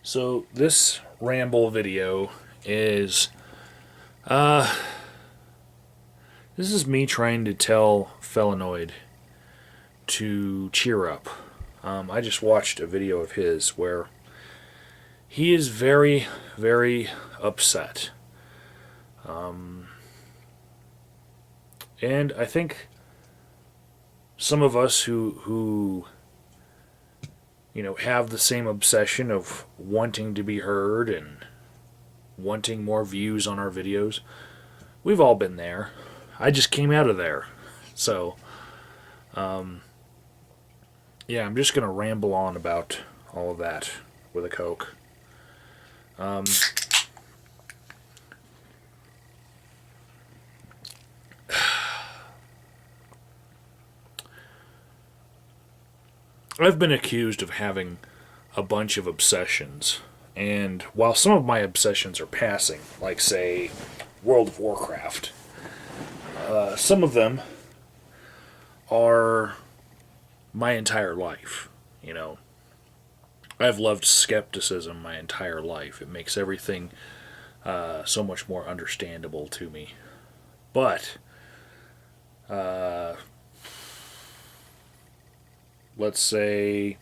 So this ramble video is this is me trying to tell Felinoid to cheer up. I just watched a video of his where he is very, very upset. And I think some of us who have the same obsession of wanting to be heard and wanting more views on our videos, we've all been there. I just came out of there. So, yeah, I'm just going to ramble on about all of that with a Coke. I've been accused of having a bunch of obsessions, and while some of my obsessions are passing, like, say, World of Warcraft, some of them are my entire life. I've loved skepticism my entire life. It makes everything so much more understandable to me. But let's say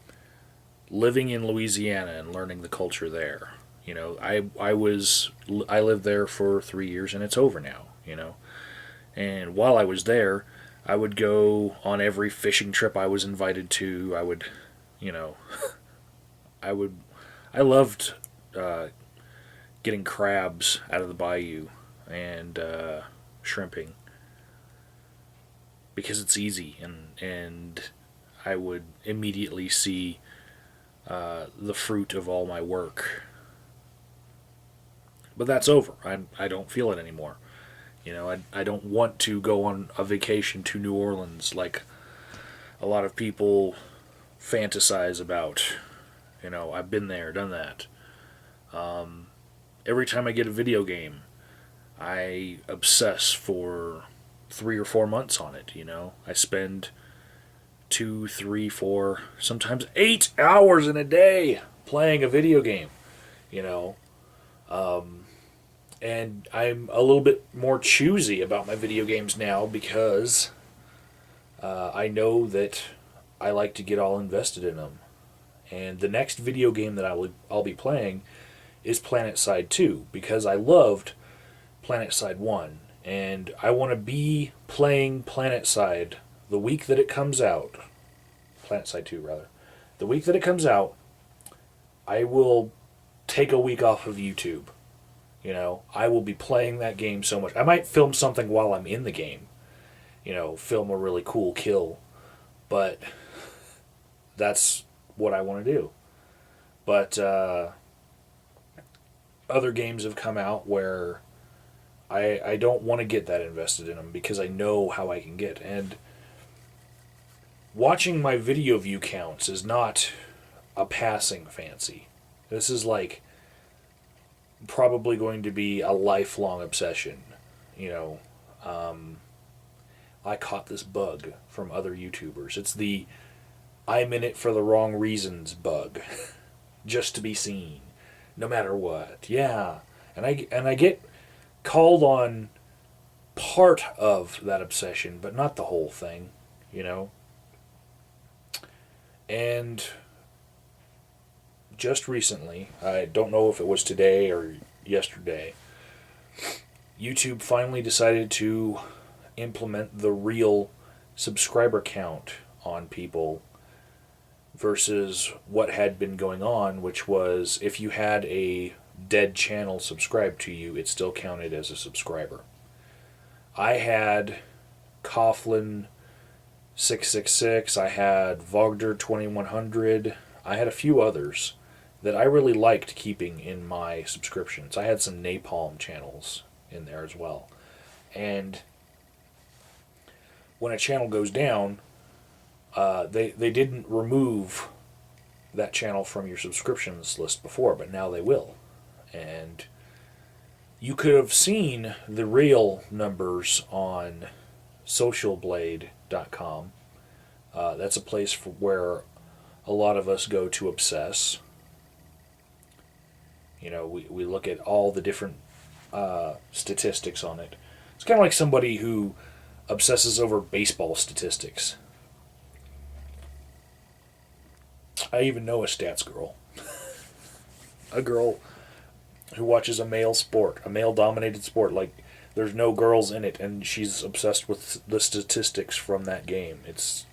living in Louisiana and learning the culture there. I lived there for 3 years and it's over now. And while I was there, I would go on every fishing trip I was invited to. I loved getting crabs out of the bayou and shrimping because it's easy, and I would immediately see the fruit of all my work. But that's over. I don't feel it anymore. I don't want to go on a vacation to New Orleans like a lot of people fantasize about. I've been there, done that. Every time I get a video game, I obsess for 3 or 4 months on it. I spend 2, 3, 4, sometimes 8 hours in a day playing a video game. And I'm a little bit more choosy about my video games now because I know that I like to get all invested in them. And the next video game that I'll be playing is PlanetSide 2 because I loved PlanetSide 1. And I want to be playing PlanetSide the week that it comes out. PlanetSide 2, rather. The week that it comes out, I will take a week off of YouTube. I will be playing that game so much. I might film something while I'm in the game. Film a really cool kill. But that's what I want to do. But other games have come out where I don't want to get that invested in them because I know how I can get. And watching my video view counts is not a passing fancy. This is like probably going to be a lifelong obsession. I caught this bug from other YouTubers. It's the I'm in it for the wrong reasons bug. Just to be seen. No matter what. Yeah. And I get called on part of that obsession, but not the whole thing. And just recently, I don't know if it was today or yesterday, YouTube finally decided to implement the real subscriber count on people versus what had been going on, which was if you had a dead channel subscribed to you, it still counted as a subscriber. I had Coughlin 666, I had Vogder 2100, I had a few others that I really liked keeping in my subscriptions. I had some Napalm channels in there as well. And when a channel goes down, they didn't remove that channel from your subscriptions list before, but now they will. And you could have seen the real numbers on socialblade.com. That's a place where a lot of us go to obsess. We look at all the different statistics on it. It's kind of like somebody who obsesses over baseball statistics. I even know a stats girl. A girl who watches a male-dominated sport. Like, there's no girls in it, and she's obsessed with the statistics from that game. It's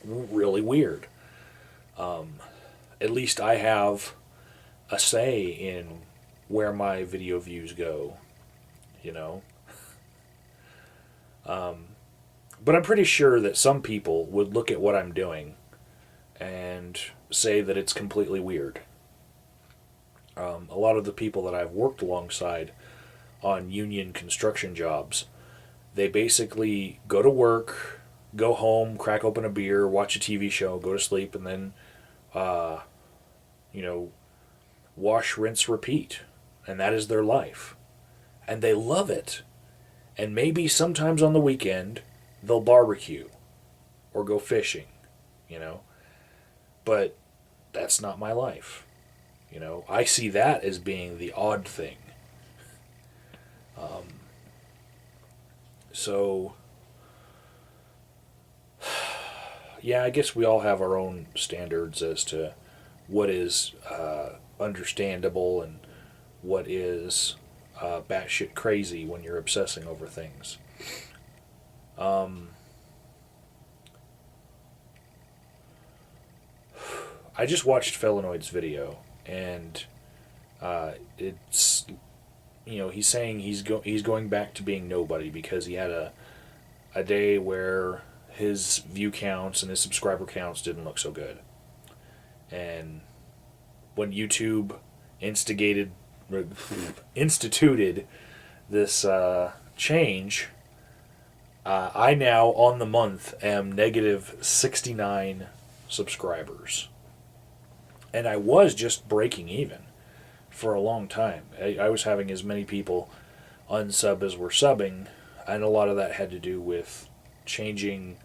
really weird. At least I have a say in where my video views go, you know. But I'm pretty sure that some people would look at what I'm doing and say that it's completely weird. A lot of the people that I've worked alongside on union construction jobs, they basically go to work, go home, crack open a beer, watch a TV show, go to sleep, and then, wash, rinse, repeat. And that is their life. And they love it. And maybe sometimes on the weekend, they'll barbecue or go fishing, But that's not my life. I see that as being the odd thing. So, yeah, I guess we all have our own standards as to what is understandable and what is batshit crazy when you're obsessing over things. I just watched Felinoid's video, and it's, he's saying he's going back to being nobody because he had a day where his view counts and his subscriber counts didn't look so good. And when YouTube instituted this change, I now on the month am negative 69 subscribers. And I was just breaking even for a long time. I was having as many people unsub as were subbing, and a lot of that had to do with changing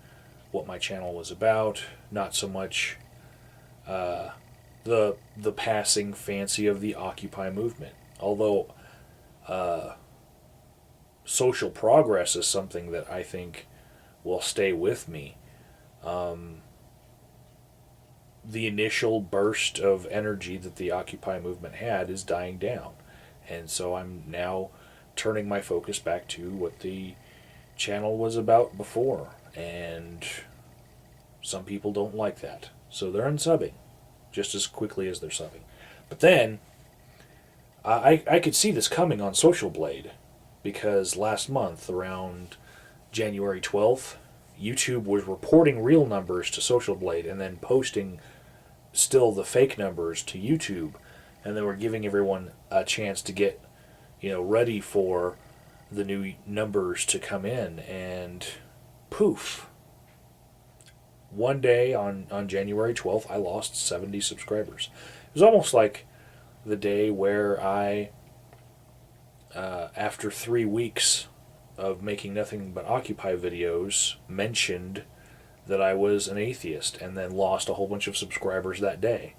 what my channel was about, not so much the passing fancy of the Occupy movement. Although social progress is something that I think will stay with me. The initial burst of energy that the Occupy movement had is dying down. And so I'm now turning my focus back to what the channel was about before. And some people don't like that. So they're unsubbing just as quickly as they're subbing. But then, I could see this coming on Social Blade, because last month, around January 12th, YouTube was reporting real numbers to Social Blade and then posting still the fake numbers to YouTube, and they were giving everyone a chance to get ready for the new numbers to come in, and poof, one day on January 12th I lost 70 subscribers. It was almost like the day where I after 3 weeks of making nothing but Occupy videos, mentioned that I was an atheist, and then lost a whole bunch of subscribers that day,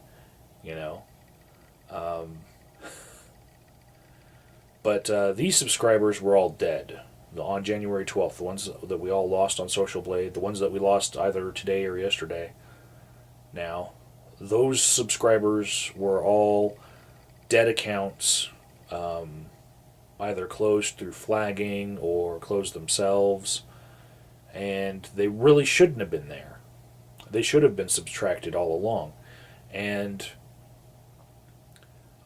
But these subscribers were all dead on January 12th, the ones that we all lost on Social Blade, the ones that we lost either today or yesterday. Now, those subscribers were all dead accounts, either closed through flagging or closed themselves, and they really shouldn't have been there. They should have been subtracted all along. And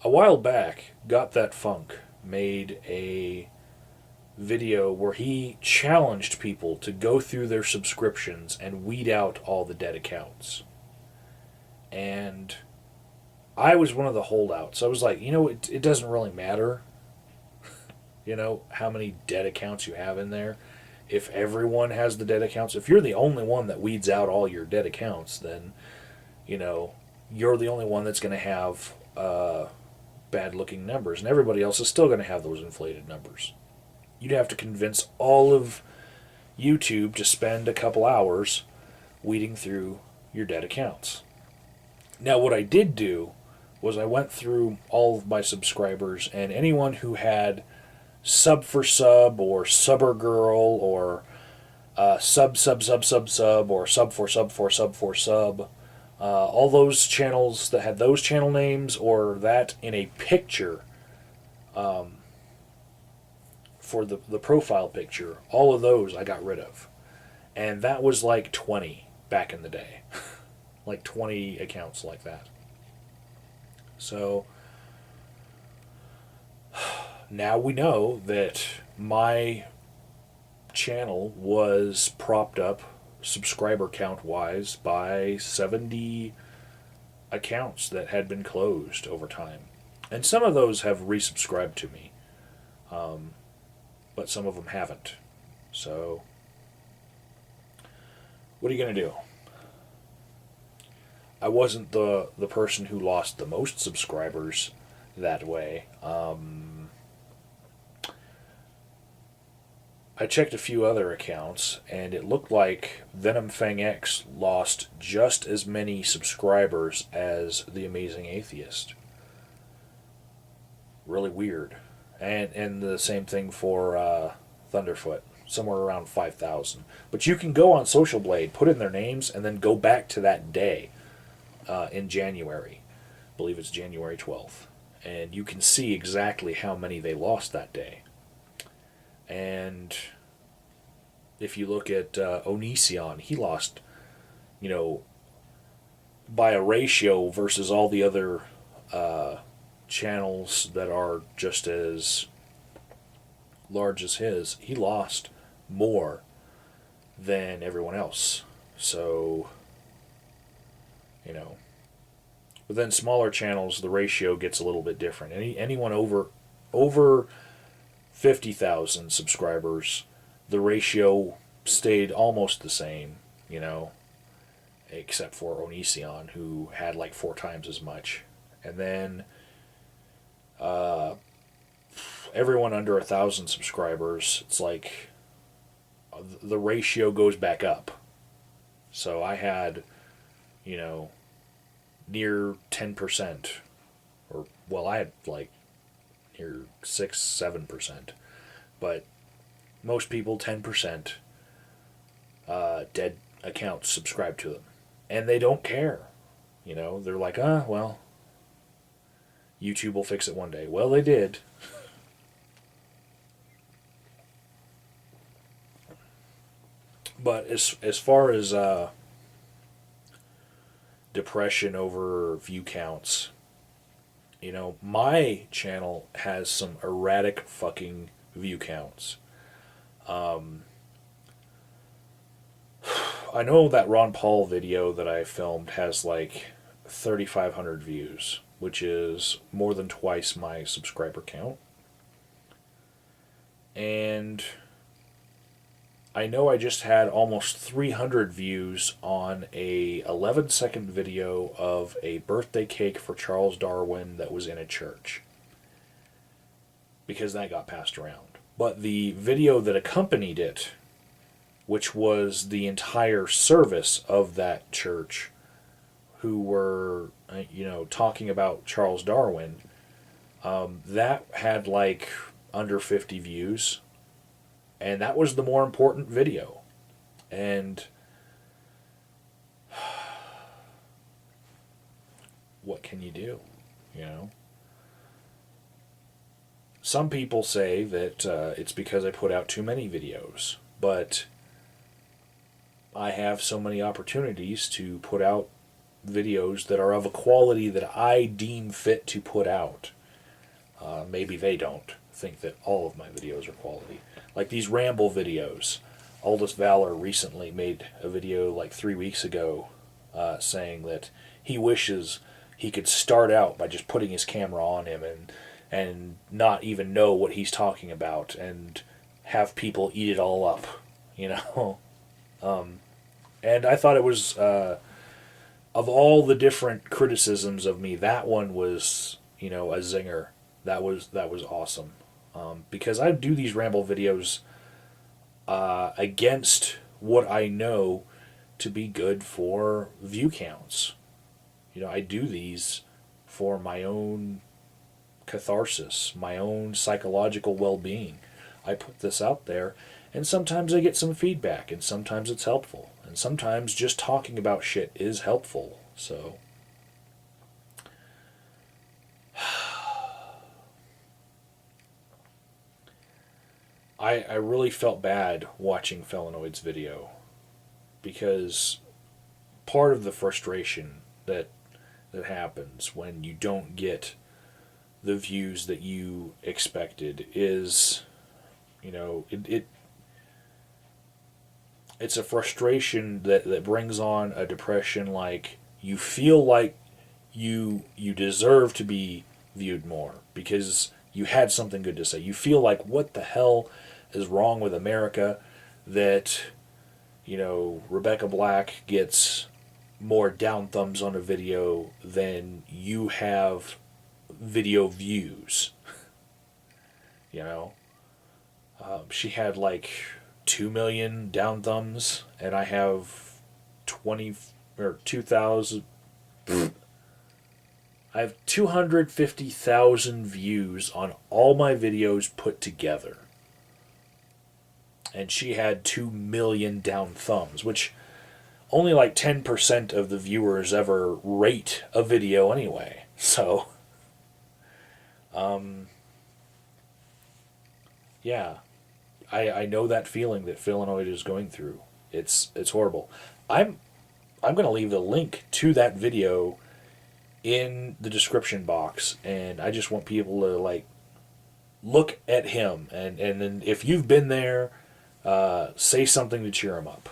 a while back, Got That Funk made a video where he challenged people to go through their subscriptions and weed out all the dead accounts. And I was one of the holdouts. I was like, it doesn't really matter, how many dead accounts you have in there. If everyone has the dead accounts, if you're the only one that weeds out all your dead accounts, then, you're the only one that's going to have bad-looking numbers, and everybody else is still going to have those inflated numbers. You'd have to convince all of YouTube to spend a couple hours weeding through your dead accounts. Now, what I did do was I went through all of my subscribers, and anyone who had sub for sub or subber girl or sub sub sub sub sub or sub for sub for sub for sub, all those channels that had those channel names or that in a picture, for the profile picture, all of those I got rid of. And that was like 20 back in the day. Like 20 accounts like that. So now we know that my channel was propped up subscriber count wise by 70 accounts that had been closed over time. And some of those have resubscribed to me. But some of them haven't. So, what are you going to do? I wasn't the person who lost the most subscribers that way. I checked a few other accounts, and it looked like Venom Fang X lost just as many subscribers as The Amazing Atheist. Really weird. And the same thing for Thunderfoot, somewhere around 5,000. But you can go on Social Blade, put in their names, and then go back to that day in January. I believe it's January 12th. And you can see exactly how many they lost that day. And if you look at Onision, he lost, by a ratio versus all the other channels that are just as large as his, he lost more than everyone else. So, but then smaller channels, the ratio gets a little bit different. Anyone over 50,000 subscribers, the ratio stayed almost the same, except for Onision, who had like 4 times as much. And then everyone under 1,000 subscribers, it's like the ratio goes back up. So I had, near 10%, I had like near 6-7%, but most people 10% dead accounts subscribe to them, and they don't care. They're like, YouTube will fix it one day. Well, they did. But as far as depression over view counts, my channel has some erratic fucking view counts. I know that Ron Paul video that I filmed has like 3,500 views, which is more than twice my subscriber count. And I know I just had almost 300 views on a 11-second video of a birthday cake for Charles Darwin that was in a church, because that got passed around. But the video that accompanied it, which was the entire service of that church, who were, talking about Charles Darwin, that had like under 50 views. And that was the more important video. And what can you do? Some people say that it's because I put out too many videos. But I have so many opportunities to put out videos that are of a quality that I deem fit to put out. Maybe they don't think that all of my videos are quality. Like these Ramble videos. Aldous Valor recently made a video like 3 weeks ago saying that he wishes he could start out by just putting his camera on him and not even know what he's talking about and have people eat it all up, and I thought it was, of all the different criticisms of me, that one was, a zinger. That was awesome. Because I do these Ramble videos against what I know to be good for view counts. I do these for my own catharsis, my own psychological well-being. I put this out there, and sometimes I get some feedback, and sometimes it's helpful, and sometimes just talking about shit is helpful. So I really felt bad watching Felinoid's video, because part of the frustration that happens when you don't get the views that you expected is, it's a frustration that brings on a depression. Like, you feel like you deserve to be viewed more because you had something good to say. You feel like, what the hell is wrong with America that, Rebecca Black gets more down thumbs on a video than you have video views. She had like 2 million down thumbs, and I have 20 or 2,000. I have 250,000 views on all my videos put together. And she had 2 million down thumbs, which only like 10% of the viewers ever rate a video anyway. So, yeah, I know that feeling that Felinoid is going through. It's horrible. I'm going to leave the link to that video in the description box, and I just want people to like look at him, and then if you've been there, say something to cheer him up.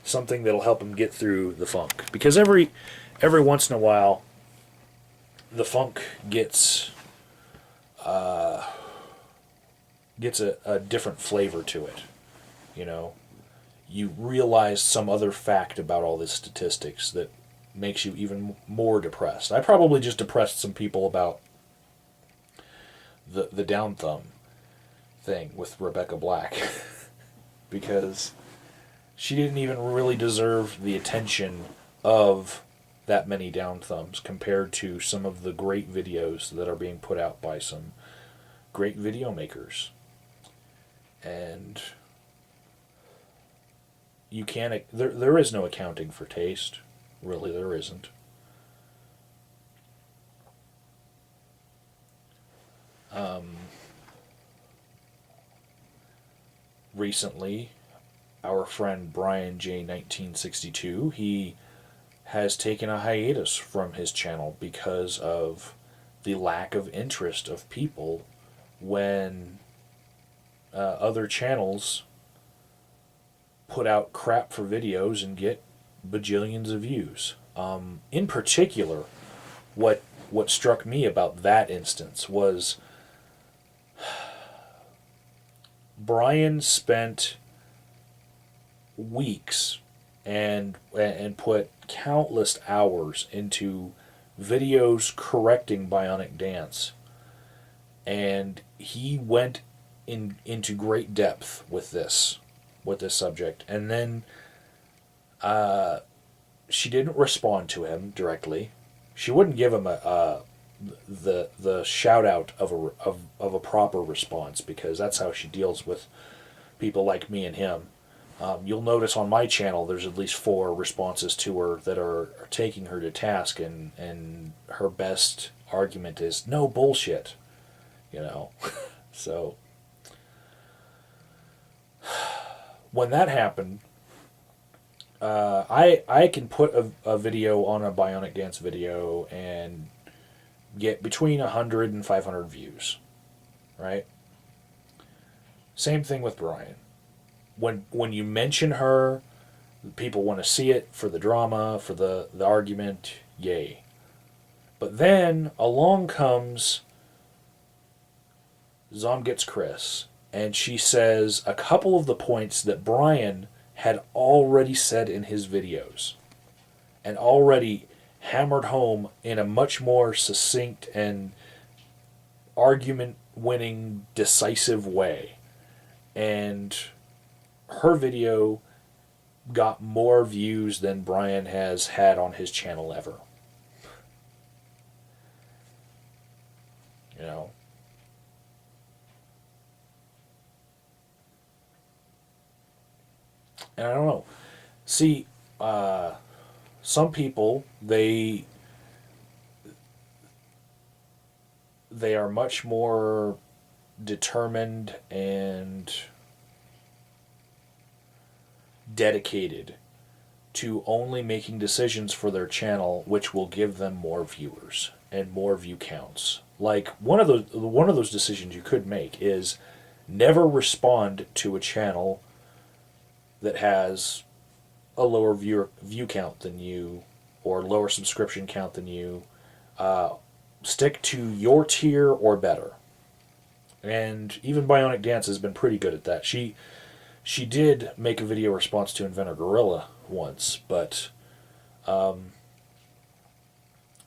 Something that'll help him get through the funk, because every once in a while the funk gets a different flavor to it. You realize some other fact about all these statistics that makes you even more depressed. I probably just depressed some people about the down thumb thing with Rebecca Black because she didn't even really deserve the attention of that many down thumbs compared to some of the great videos that are being put out by some great video makers. And you can't, there is no accounting for taste. Really, there isn't. Recently, our friend Brian J. 1962, he has taken a hiatus from his channel because of the lack of interest of people when other channels put out crap for videos and get bajillions of views. In particular, what struck me about that instance was Brian spent weeks and put countless hours into videos correcting Bionic Dance, and he went into great depth with this subject, and then she didn't respond to him directly. She wouldn't give him the shout out of a proper response, because that's how she deals with people like me and him. You'll notice on my channel there's at least 4 responses to her that are taking her to task, and her best argument is no bullshit, So when that happened, I can put a video on a Bionic Dance video and get between 100 and 500 views, right? Same thing with Brian. When you mention her, people want to see it for the drama, for the argument, yay. But then along comes Zom Gets Chris, and she says a couple of the points that Brian had already said in his videos and already hammered home in a much more succinct and argument-winning, decisive way. And her video got more views than Brian has had on his channel ever. you know. And I don't know. See, some people, they are much more determined and dedicated to only making decisions for their channel which will give them more viewers and more view counts. Like one of those decisions you could make is never respond to a channel that has a lower view count than you or lower subscription count than you. Stick to your tier or better. And even Bionic Dance has been pretty good at that. She did make a video response to Inventor Gorilla once, but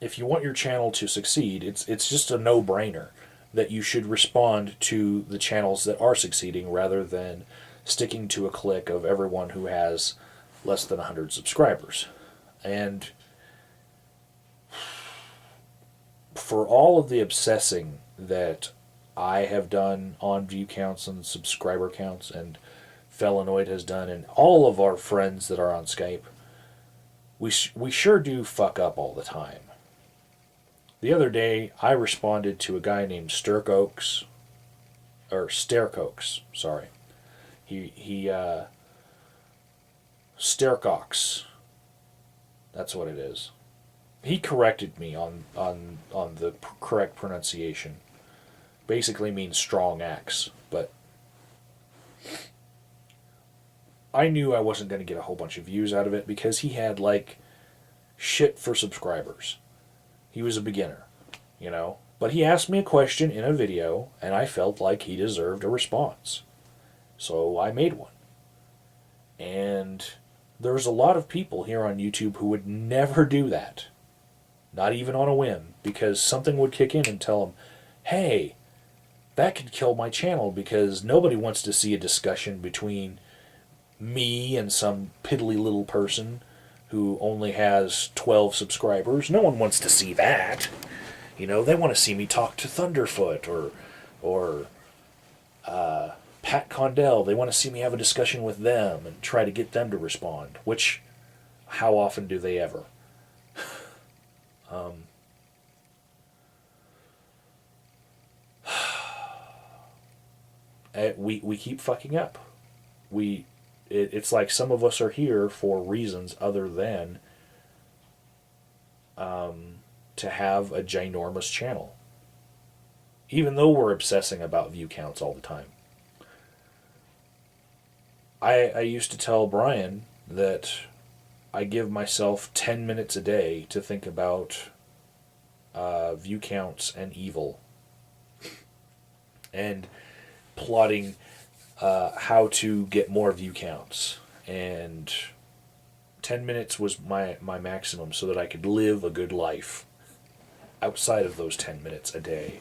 if you want your channel to succeed, it's just a no-brainer that you should respond to the channels that are succeeding rather than sticking to a clique of everyone who has less than 100 subscribers. And for all of the obsessing that I have done on view counts and subscriber counts, and Felinoid has done, and all of our friends that are on Skype, we sure do fuck up all the time. The other day, I responded to a guy named Staircox, sorry. He Staircox. That's what it is. He corrected me on the correct pronunciation. Basically means strong axe, but I knew I wasn't going to get a whole bunch of views out of it because he had like shit for subscribers. He was a beginner, you know. But he asked me a question in a video, and I felt like he deserved a response. So I made one. And there's a lot of people here on YouTube who would never do that. Not even on a whim, because something would kick in and tell them, hey, that could kill my channel because nobody wants to see a discussion between me and some piddly little person who only has 12 subscribers. No one wants to see that. You know, they want to see me talk to Thunderfoot or Pat Condell. They want to see me have a discussion with them and try to get them to respond, which, how often do they ever? We keep fucking up. It's like some of us are here for reasons other than to have a ginormous channel. Even though we're obsessing about view counts all the time. I used to tell Brian that I give myself 10 minutes a day to think about view counts and evil. And plotting how to get more view counts. And 10 minutes was my maximum so that I could live a good life outside of those 10 minutes a day.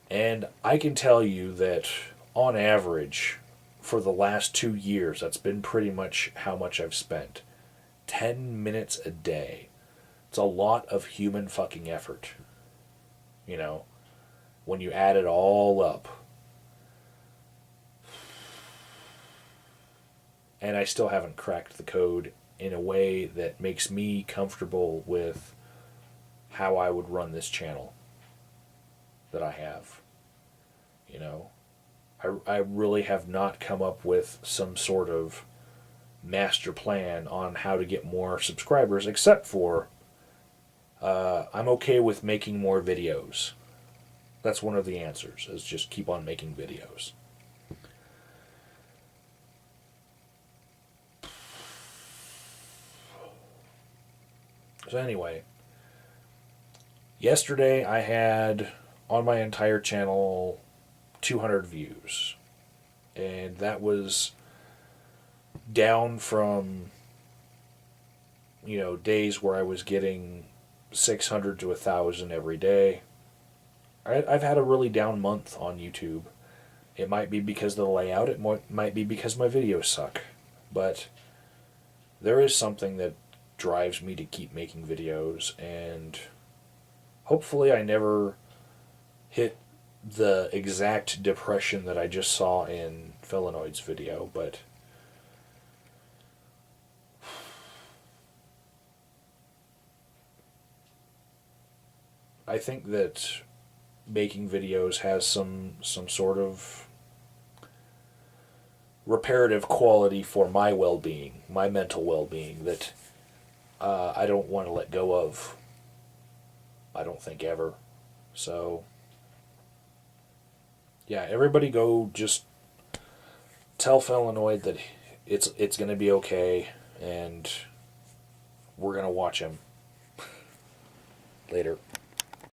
And I can tell you that on average, for the last 2 years, that's been pretty much how much I've spent. 10 minutes a day. It's a lot of human fucking effort. You know, when you add it all up. And I still haven't cracked the code in a way that makes me comfortable with how I would run this channel that I have. You know, I really have not come up with some sort of master plan on how to get more subscribers, except for I'm okay with making more videos. That's one of the answers, is just keep on making videos. So anyway, yesterday I had on my entire channel 200 views. And that was down from, you know, days where I was getting 600 to 1,000 every day. I've had a really down month on YouTube. It might be because of the layout, it might be because my videos suck. But there is something that drives me to keep making videos, and hopefully I never hit the exact depression that I just saw in Felinoid's video, but I think that making videos has some sort of reparative quality for my well-being, my mental well-being, that I don't want to let go of. I don't think ever. So, yeah, everybody go just tell Felinoid that it's going to be okay, and we're going to watch him. Later.